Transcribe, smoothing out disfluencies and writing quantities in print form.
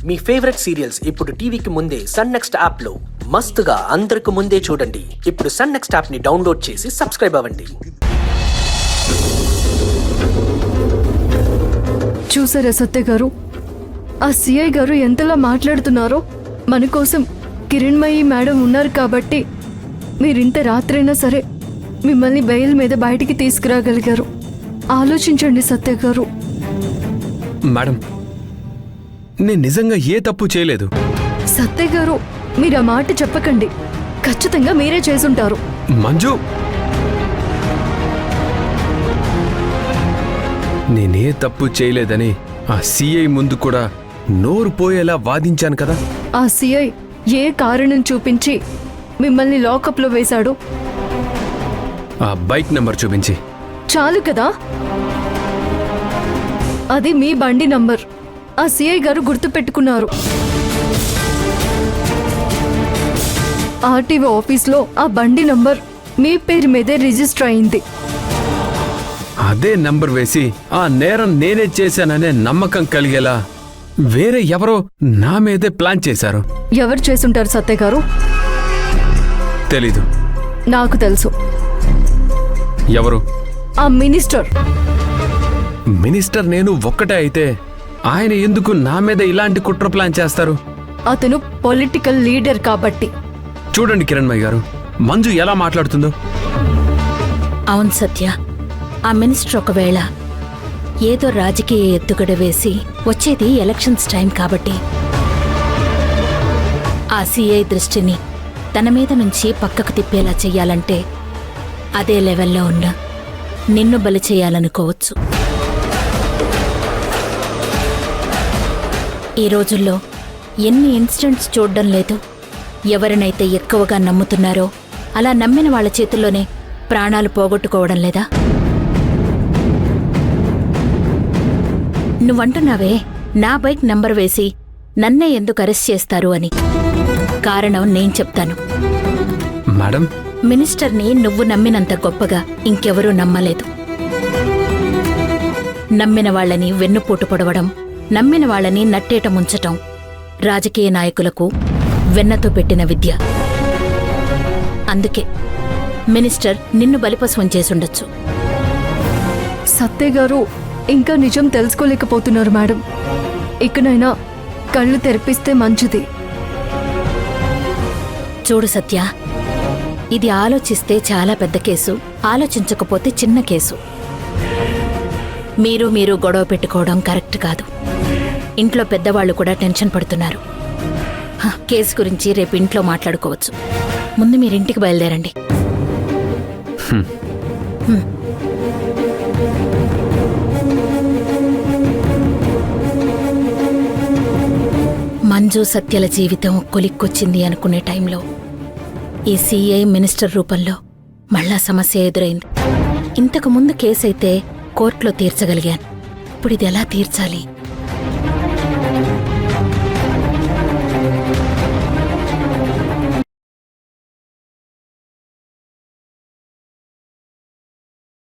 మీ favourite serials ఇప్పుడు టీవీకి ముందే సన్ నెక్స్ట్ యాప్ లో మస్తుగా అందరికి ముందే చూడండి. ఇప్పుడు సన్ నెక్స్ట్ యాప్ ని డౌన్లోడ్ చేసి సబ్స్క్రైబ్ అవ్వండి. చూసారా సత్య గారు, ఆ సిఐ గారు ఎంతలా మాట్లాడుతున్నారో. మన కోసం కిరణ్మయి మేడం ఉన్నారు కాబట్టి మీరింత రాత్రైనా సరే మిమ్మల్ని బెయిల్ మీద బయటికి తీసుకురాగలిగారు. ఆలోచించండి సత్య గారు. మేడం, నేను నిజంగా ఏ తప్పు చేయలేదు. సత్య గారు, మీరు ఆ మాట చెప్పకండి. ఖచ్చితంగా మీరే చేసుంటారు. మంజు, నేనే తప్పు చేయలేదని ఆ సిఐ ముందు కూడా నోరు పోయేలా వాదించాను కదా. ఆ సిఐ ఏ కారణం చూపించి మిమ్మల్ని లాకప్లో వేశాడు? ఆ బైక్ నంబర్ చూపించి. చాలు కదా, అది మీ బండి నంబర్. ఆ సిఐ గారు గుర్తు పెట్టుకున్నారు. ఆర్టీఓ ఆఫీస్లో ఆ బండి నంబర్ మీ పేరు మీదే రిజిస్టర్ అయింది. అదే నంబర్ వేసి ఆ నేరం నేనే చేశాననే నమ్మకం కలిగేలా వేరే ఎవరో నా మీదే ప్లాన్ చేశారు. ఎవరు చేసుంటారు సత్య గారు? తెలీదు. నాకు తెలుసు. ఎవరు? ఆ మినిస్టర్. మినిస్టర్ నేను ఒక్కటే అయితే ఆయన ఎందుకు నా మీద ఇలాంటి కుట్ర ప్లాన్ చేస్తారు? అతను పొలిటికల్ లీడర్ కాబట్టి. చూడండి కిరణ్మయ్య గారు, మంజు ఎలా మాట్లాడుతుందో. అవును సత్య, ఆ మినిస్టర్ ఒకవేళ ఏదో రాజకీయ ఎత్తుగడ వేసి వచ్చేది ఎలక్షన్స్ టైం కాబట్టి ఆ సిఐ దృష్టిని తన మీద నుంచి పక్కకు తిప్పేలా చెయ్యాలంటే అదే లెవెల్లో ఉన్న నిన్ను బలి చేయాలనుకోవచ్చు. ఈ రోజుల్లో ఎన్ని ఇన్సిడెంట్స్ చూడడం లేదు. ఎవరినైతే ఎక్కువగా నమ్ముతున్నారో అలా నమ్మిన వాళ్ళ చేతుల్లోనే ప్రాణాలు పోగొట్టుకోవడం లేదా? నువ్వంటున్నావే నా బైక్ నంబర్ వేసి నన్నే ఎందుకు అరెస్ట్ చేస్తారు అని. కారణం నేను చెప్తాను. మేడం, మినిస్టర్ని నువ్వు నమ్మినంత గొప్పగా ఇంకెవరూ నమ్మలేదు. నమ్మిన వాళ్ళని వెన్నుపోటు పొడవడం, నమ్మిన వాళ్ళని నట్టేట ముంచటం రాజకీయ నాయకులకు వెన్నతో పెట్టిన విద్య. అందుకే మినిస్టర్ నిన్ను బలిపశువం చేసుండొచ్చు. సత్య గారు ఇంకా నిజం తెలుసుకోలేకపోతున్నారు మేడం. ఇకనైనా కళ్ళు తెరిపిస్తే మంచిది. చూడు సత్య, ఇది ఆలోచిస్తే చాలా పెద్ద కేసు, ఆలోచించకపోతే చిన్న కేసు. మీరు గొడవ పెట్టుకోవడం కరెక్ట్ కాదు. ఇంట్లో పెద్దవాళ్ళు కూడా టెన్షన్ పడుతున్నారు. కేసు గురించి రేపు ఇంట్లో మాట్లాడుకోవచ్చు. ముందు మీరింటికి బయలుదేరండి. మంజు సత్యల జీవితం కొలిక్కొచ్చింది అనుకునే టైంలో ఈ సిఐ మినిస్టర్ రూపంలో మళ్ళా సమస్య ఎదురైంది. ఇంతకు ముందు కేసైతే కోర్టులో తీర్చగలిగాను. ఇప్పుడు ఇది ఎలా తీర్చాలి?